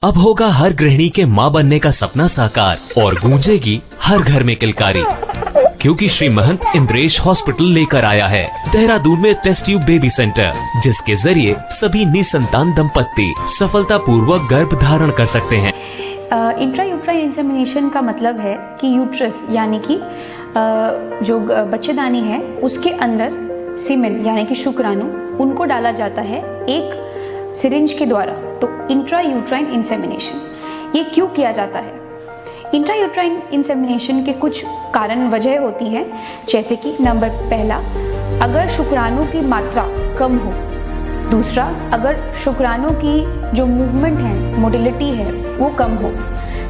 अब होगा हर गृहिणी के मां बनने का सपना साकार और गूंजेगी हर घर में किलकारी, क्योंकि श्री महंत इंद्रेश हॉस्पिटल लेकर आया है देहरादून में टेस्ट ट्यूब बेबी सेंटर, जिसके जरिए सभी निसंतान दंपत्ति सफलतापूर्वक गर्भ धारण कर सकते हैं। इंट्रायूट्राइन इंसेमिनेशन का मतलब है कि यूट्रस यानी कि जो बच्चेदानी है उसके अंदर सीमेन यानी कि शुक्राणु उनको डाला जाता है एक सिरिंज के द्वारा। तो इंट्रायूट्राइन इंसेमिनेशन ये क्यों किया जाता है? इंट्रायूट्राइन इंसेमिनेशन के कुछ कारण वजह होती हैं, जैसे कि नंबर पहला, अगर शुक्राणु की मात्रा कम हो। दूसरा, अगर शुक्राणु की जो मूवमेंट है, मोटिलिटी है, वो कम हो।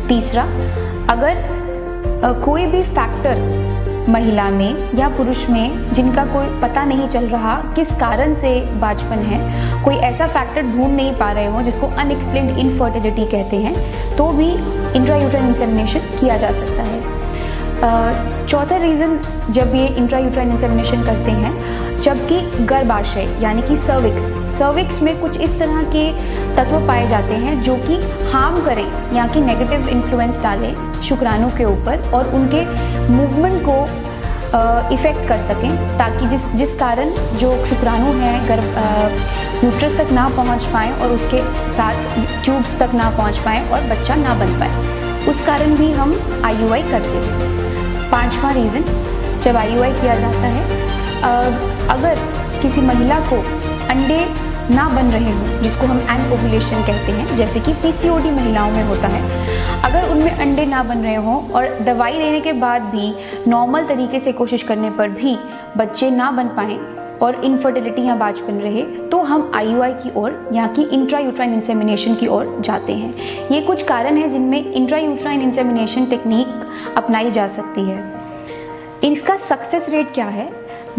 तीसरा, अगर कोई भी फैक्टर महिला में या पुरुष में जिनका कोई पता नहीं चल रहा किस कारण से बांझपन है, कोई ऐसा फैक्टर ढूंढ नहीं पा रहे हो जिसको अनएक्सप्लेन्ड इनफर्टिलिटी कहते हैं, तो भी इंट्रायूट्राइन इंसेमिनेशन किया जा सकता है। चौथा रीज़न जब ये इंट्रायूट्राइन इंसेमिनेशन करते हैं, जबकि गर्भाशय यानी कि सर्विक्स में कुछ इस तरह के तत्व पाए जाते हैं जो कि हार्म करें या कि नेगेटिव इन्फ्लुएंस डालें शुक्राणु के ऊपर और उनके मूवमेंट को इफेक्ट कर सकें, ताकि जिस कारण जो शुक्राणु हैं यूट्रस तक ना पहुंच पाएं और उसके साथ ट्यूब्स तक ना पहुंच पाएं और बच्चा ना बन पाए। उस कारण भी हम IUI करते हैं। पांचवा रीज़न जब IUI किया जाता है, अगर किसी महिला को अंडे ना बन रहे हो, जिसको हम एनओवुलेशन कहते हैं, जैसे कि PCOD महिलाओं में होता है, अगर उनमें अंडे ना बन रहे हो और दवाई लेने के बाद भी नॉर्मल तरीके से कोशिश करने पर भी बच्चे ना बन पाएं और इनफर्टिलिटी या बांझपन रहे, तो हम IUI की ओर या कि इंट्रायूट्राइन इंसेमिनेशन की ओर जाते हैं। ये कुछ कारण हैं जिनमें इंट्रायूट्राइन इंसेमिनेशन टेक्निक अपनाई जा सकती है। इसका सक्सेस रेट क्या है?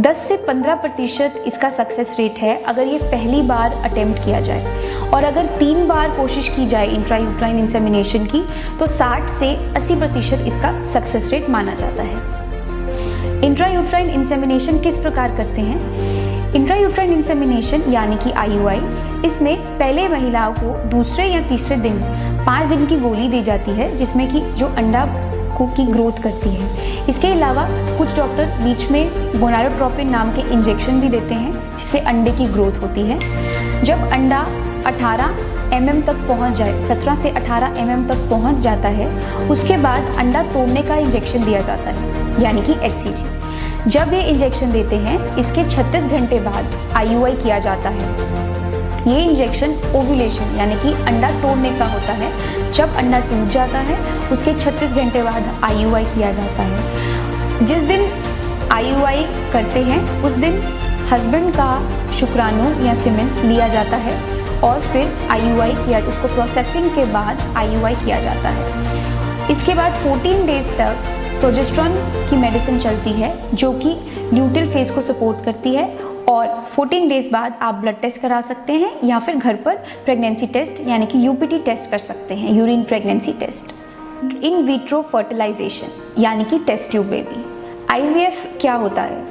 10 से 15% इसका सक्सेस रेट है अगर ये पहली बार अटेम्प्ट किया जाए, और अगर 3 बार कोशिश की जाए इंट्रायूट्राइन इंसेमिनेशन की तो 60 से 80% इसका सक्सेस रेट माना जाता है। इंट्रायूट्राइन इंसेमिनेशन किस प्रकार करते हैं? इंट्रायूट्राइन इंसेमिनेशन यानी कि IUI, इसमें पहले महिलाओं को दूसरे या तीसरे दिन 5 दिन की गोली दी जाती है, जिसमें कि जो अंडा की ग्रोथ करती है। इसके अलावा कुछ डॉक्टर बीच में गोनाडोट्रोपिन नाम के इंजेक्शन भी देते हैं, जिससे अंडे की ग्रोथ होती है। जब अंडा 18 mm तक पहुंच जाए, 17 से 18 mm तक पहुंच जाता है, उसके बाद अंडा तोड़ने का इंजेक्शन दिया जाता है, यानी कि HCG। जब ये इंजेक्शन देते हैं, इसके 36 घंटे बाद IUI किया जाता है। ये इंजेक्शन ओव्यूलेशन यानी कि अंडा तोड़ने का होता है। जब अंडा टूट जाता है, उसके 36 घंटे बाद IUI किया जाता है। जिस दिन IUI करते हैं उस दिन हस्बैंड का शुक्राणु या सीमेन लिया जाता है और फिर IUI किया, उसको प्रोसेसिंग के बाद IUI किया जाता है। इसके बाद 14 डेज तक प्रोजेस्टेरॉन की मेडिसिन चलती है, जो कि ल्यूटेल फेज को सपोर्ट करती है, और 14 डेज बाद आप ब्लड टेस्ट करा सकते हैं या फिर घर पर प्रेगनेंसी टेस्ट यानी कि UPT टेस्ट कर सकते हैं, urine pregnancy test. In vitro fertilization यानी कि टेस्ट ट्यूब बेबी। IVF क्या होता है?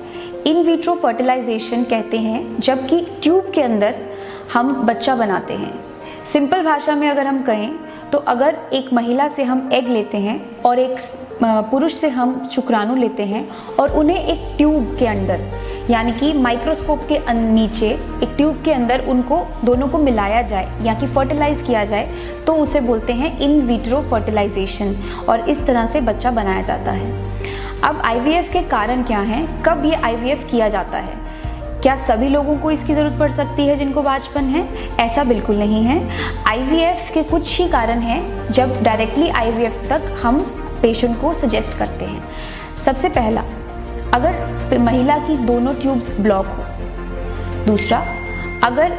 इन विट्रो फर्टिलाइजेशन कहते हैं जबकि ट्यूब के अंदर हम बच्चा बनाते हैं। सिंपल भाषा में अगर हम कहें तो अगर एक महिला से हम एग लेते हैं और एक पुरुष से हम शुक्राणु लेते हैं और उन्हें एक ट्यूब के अंदर यानी कि माइक्रोस्कोप के नीचे एक ट्यूब के अंदर उनको दोनों को मिलाया जाए या कि फर्टिलाइज किया जाए, तो उसे बोलते हैं इन विट्रो फर्टिलाइजेशन, और इस तरह से बच्चा बनाया जाता है। अब IVF के कारण क्या हैं? कब ये IVF किया जाता है? क्या सभी लोगों को इसकी ज़रूरत पड़ सकती है जिनको बांझपन है? ऐसा बिल्कुल नहीं है। IVF के कुछ ही कारण हैं जब डायरेक्टली IVF तक हम पेशेंट को सजेस्ट करते हैं। सबसे पहला, अगर महिला की दोनों ट्यूब्स ब्लॉक हो। दूसरा, अगर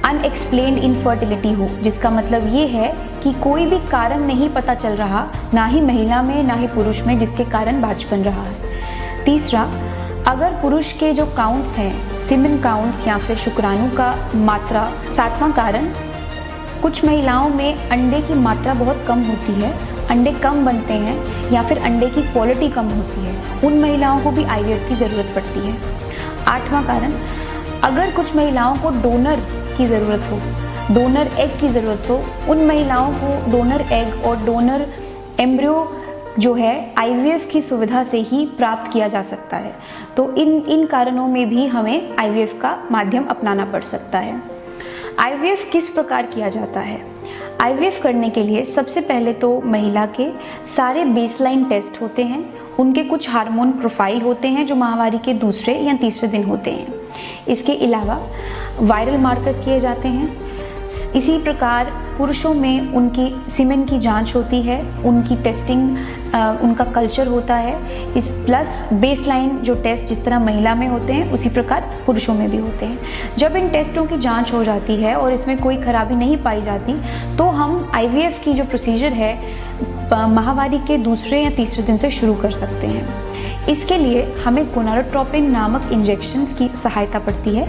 अनएक्सप्लेन्ड इनफर्टिलिटी हो, जिसका मतलब ये है कि कोई भी कारण नहीं पता चल रहा, ना ही महिला में ना ही पुरुष में, जिसके कारण बांझपन रहा है। तीसरा, अगर पुरुष के जो काउंट्स हैं, सीमेन काउंट्स या फिर शुक्राणु का मात्रा। सातवां कारण, कुछ महिलाओं में अंडे की मात्रा बहुत कम होती है, अंडे कम बनते हैं या फिर अंडे की क्वालिटी कम होती है, उन महिलाओं को भी IVF की ज़रूरत पड़ती है। आठवां कारण, अगर कुछ महिलाओं को डोनर की ज़रूरत हो, डोनर एग की ज़रूरत हो, उन महिलाओं को डोनर एग और डोनर एम्ब्रियो जो है IVF की सुविधा से ही प्राप्त किया जा सकता है। तो इन कारणों में भी हमें IVF का माध्यम अपनाना पड़ सकता है। IVF किस प्रकार किया जाता है? IVF करने के लिए सबसे पहले तो महिला के सारे बेसलाइन टेस्ट होते हैं, उनके कुछ हार्मोन प्रोफाइल होते हैं जो माहवारी के दूसरे या तीसरे दिन होते हैं। इसके अलावा वायरल मार्कर्स किए जाते हैं। इसी प्रकार पुरुषों में उनकी सीमेन की जांच होती है, उनकी टेस्टिंग, उनका कल्चर होता है। इस प्लस बेसलाइन जो टेस्ट जिस तरह महिला में होते हैं उसी प्रकार पुरुषों में भी होते हैं। जब इन टेस्टों की जांच हो जाती है और इसमें कोई खराबी नहीं पाई जाती तो हम IVF की जो प्रोसीजर है माहवारी के दूसरे या तीसरे दिन से शुरू कर सकते हैं। इसके लिए हमें गोनाडोट्रोपिन नामक इंजेक्शंस की सहायता पड़ती है।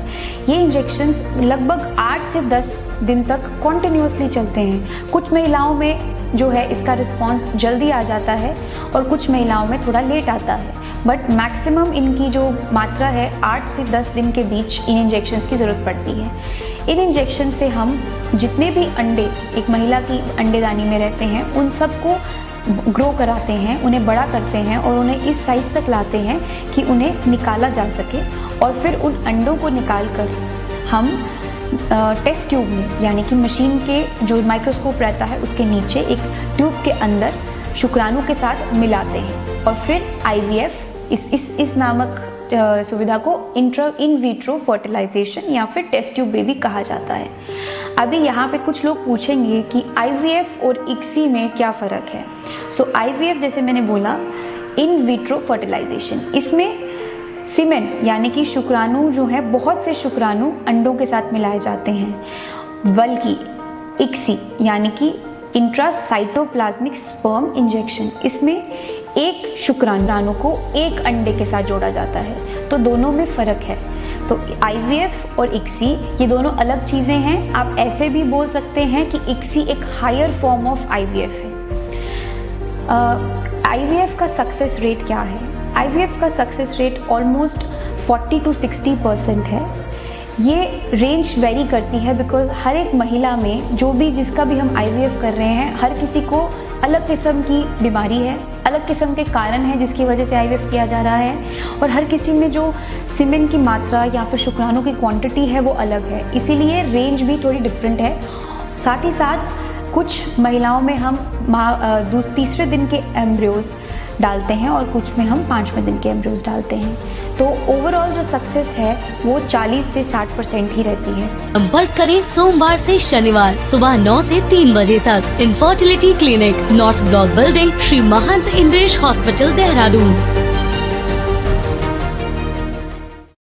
ये इंजेक्शंस लगभग 8 से 10 दिन तक कॉन्टिन्यूसली चलते हैं। कुछ महिलाओं में जो है इसका रिस्पांस जल्दी आ जाता है और कुछ महिलाओं में थोड़ा लेट आता है, बट मैक्सिमम इनकी जो मात्रा है 8 से 10 दिन के बीच इन इंजेक्शंस की ज़रूरत पड़ती है। इन इंजेक्शन से हम जितने भी अंडे एक महिला की अंडेदानी में रहते हैं उन सबको ग्रो कराते हैं, उन्हें बड़ा करते हैं और उन्हें इस साइज तक लाते हैं कि उन्हें निकाला जा सके। और फिर उन अंडों को निकाल कर हम टेस्ट ट्यूब में, यानी कि मशीन के जो माइक्रोस्कोप रहता है उसके नीचे एक ट्यूब के अंदर शुक्राणु के साथ मिलाते हैं और फिर IVF इस नामक सुविधा को इन विट्रो फर्टिलाइजेशन या फिर टेस्ट ट्यूब बेबी कहा जाता है। अभी यहाँ पे कुछ लोग पूछेंगे कि IVF और ICSI में क्या फ़र्क है। सो IVF जैसे मैंने बोला इन विट्रो फर्टिलाइजेशन, इसमें सीमेन यानी कि शुक्राणु जो है बहुत से शुक्राणु अंडों के साथ मिलाए जाते हैं, बल्कि ICSI यानी कि इंट्रासाइटोप्लाज्मिक स्पर्म इंजेक्शन, इसमें एक शुक्राणु को एक अंडे के साथ जोड़ा जाता है। तो दोनों में फ़र्क है। तो IVF और ICSI ये दोनों अलग चीज़ें हैं। आप ऐसे भी बोल सकते हैं कि ICSI एक हायर फॉर्म ऑफ IVF है। IVF का सक्सेस रेट क्या है? IVF का सक्सेस रेट ऑलमोस्ट 40 to 60% है। ये रेंज वेरी करती है बिकॉज हर एक महिला में जिसका भी हम IVF कर रहे हैं, हर किसी को अलग किस्म की बीमारी है, अलग किस्म के कारण है जिसकी वजह से IVF किया जा रहा है और हर किसी में जो सीमेन की मात्रा या फिर शुक्राणु की क्वांटिटी है वो अलग है, इसीलिए रेंज भी थोड़ी डिफरेंट है। साथ ही साथ कुछ महिलाओं में हम तीसरे दिन के एम्ब्रियोज डालते हैं और कुछ में हम 5वें दिन के एम्ब्रियोज डालते हैं। तो ओवरऑल जो सक्सेस है वो 40 से 60% ही रहती है। संपर्क करें सोमवार से शनिवार सुबह 9 से 3 बजे तक infertility clinic, north block building, Shri Mahant Indresh hospital, Dehradun.